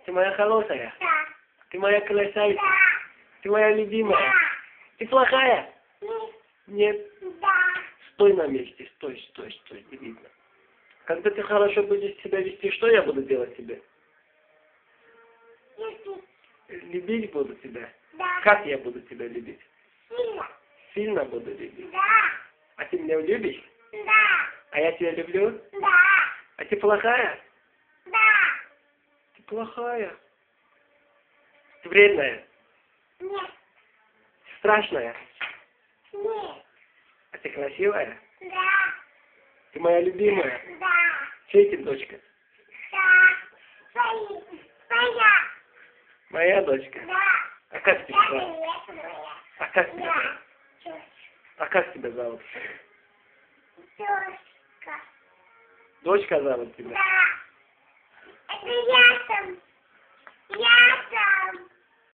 Ты моя хорошая? Да. Ты моя красавица? Да. Ты моя любимая? Да. Ты плохая? Нет. Нет. Да. Стой на месте, стой, не видно. Когда ты хорошо будешь себя вести, что я буду делать тебе? Любить. Любить буду тебя. Да. Как я буду тебя любить? Сильно. Сильно буду любить. Да. А ты меня любишь? Да. А я тебя люблю? Да. А ты плохая? Да. Ты плохая. Ты вредная. Нет. Страшная. Нет. А ты красивая. Да. Ты моя любимая. Да. Чей ты дочка? Да. Своя. Моя дочка. Да. А как тебя Это зовут? моя. А как тебя зовут? Да. А как тебя зовут? Тёшка. Дочка зовут тебя? Да.